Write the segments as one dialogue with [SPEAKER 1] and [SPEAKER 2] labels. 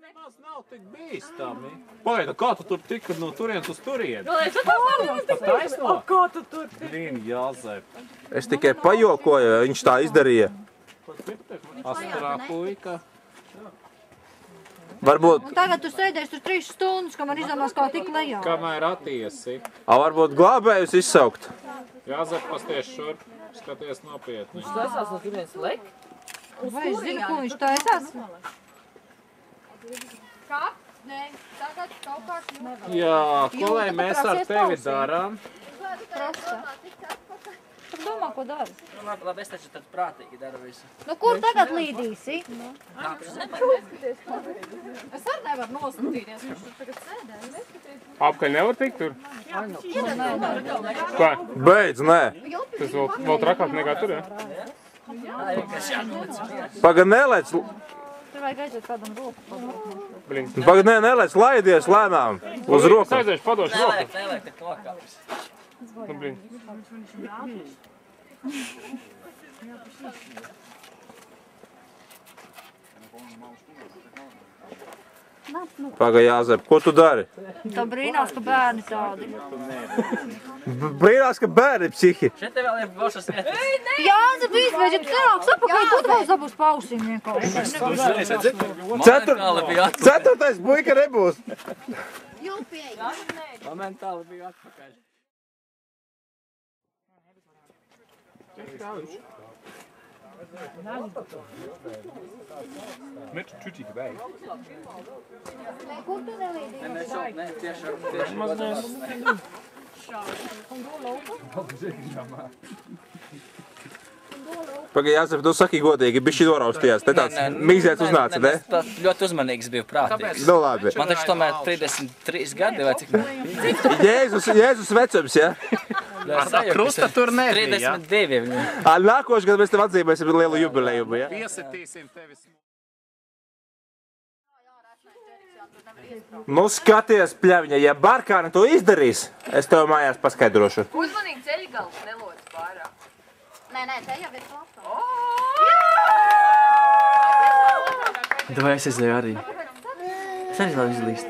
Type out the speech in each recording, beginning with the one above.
[SPEAKER 1] Nemaz nav tik bīstami. Pagaid, kā tu tur tika no turienes uz turieni?
[SPEAKER 2] Taisno? Kā tu tur tika?
[SPEAKER 1] Blīn, Jāzep.
[SPEAKER 3] Es tikai pajokoju, viņš tā izdarīja.
[SPEAKER 1] Astrā puika.
[SPEAKER 3] Varbūt,
[SPEAKER 4] Un tagad tu sēdēsi tur 3 stundas, kamēr izdomās, kā tik lejā.
[SPEAKER 1] Kamēr attiesi.
[SPEAKER 3] varbūt glābējus izsaukt.
[SPEAKER 1] Jāzep, pasties šurp. Skaties nopietni.
[SPEAKER 2] Viņš taisās no turienes lek?
[SPEAKER 4] Vai es zinu, ko viņš taisās?
[SPEAKER 5] Kā? Nē, tagad kaut kā nevar.
[SPEAKER 1] Jā, ko lai mēs ar tevi darām?
[SPEAKER 4] Tu domā, ko dari?
[SPEAKER 6] Labi, es taču tad prātīgi daru visu.
[SPEAKER 4] Nu, kur tagad līdīsi?
[SPEAKER 5] Es arī nevaru noskatīties, viņš tur tagad sēdē.
[SPEAKER 7] Apkaļ nevar tikt tur? Kā?
[SPEAKER 3] Beidz, nē.
[SPEAKER 7] Tas vēl trakāk nekā tur, ja?
[SPEAKER 3] Pagad nelec,
[SPEAKER 4] Tur vajag aiziet kādam roku.
[SPEAKER 3] pagad nelec, laidies lēnām uz
[SPEAKER 7] Es
[SPEAKER 3] roku.
[SPEAKER 7] aiziešu, padošu roku.
[SPEAKER 6] Nevajag, tik nokāpis.
[SPEAKER 7] Nu, blin.
[SPEAKER 3] Pagad, Jāzep, ko tu dari?
[SPEAKER 4] Tā brīnās, ka bērni tādi.
[SPEAKER 3] Brīnās, ka bērni psihi.
[SPEAKER 6] Šeit te vēl ir bošas vietas.
[SPEAKER 4] Jāzep, izbeidz, ja tu sanāks apakaļ, tu vēl dabūs pausim vienkārši.
[SPEAKER 6] Momentāli bija atpakaļ.
[SPEAKER 3] Ceturtais puika nebūs.
[SPEAKER 6] Momentāli bija atpakaļ.
[SPEAKER 7] Met tutīk vai.
[SPEAKER 4] Kur tu nelīdīji?
[SPEAKER 6] Nē, tieši
[SPEAKER 3] Pagad, Jāzep, tu saki godīgi, bišķi noraustījās. Te tāds mīzēts uznāca, ne?
[SPEAKER 6] Tas ļoti uzmanīgs biju prātīgs.
[SPEAKER 3] Nu labi.
[SPEAKER 6] Man taču tomēr 33 gadi vai cik?
[SPEAKER 3] Jēzus vecums, ja?
[SPEAKER 1] Krusta tur nebija, ja?
[SPEAKER 6] 32 viņu.
[SPEAKER 3] Nākošais gadu mēs tev atzīmēsim lielu jubilejumu, ja?
[SPEAKER 1] Piesitīsim tevis.
[SPEAKER 3] Nu skaties, pļaviņa, ja Barkāni to izdarīs, es tev mājās paskaidrošu.
[SPEAKER 5] Uzmanīgi ceļgals nelodz pārāk.
[SPEAKER 4] Nē, te jau ir plata.
[SPEAKER 6] Vai es aizēju arī? Es arī vēl izlīst.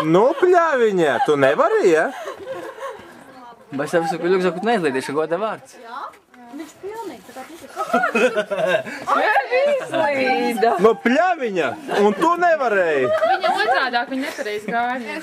[SPEAKER 3] Nu, pļaviņa, tu nevari, ja?
[SPEAKER 6] Vai es tev visu kuļukzaku neizlīdīšu, goda vārds?
[SPEAKER 4] Viņš pilnīgi, tā kā
[SPEAKER 2] Izlīda.
[SPEAKER 3] Nu, pļaviņa, un tu nevarēji.
[SPEAKER 5] Viņa otrādāk, viņa nepareiz gāja.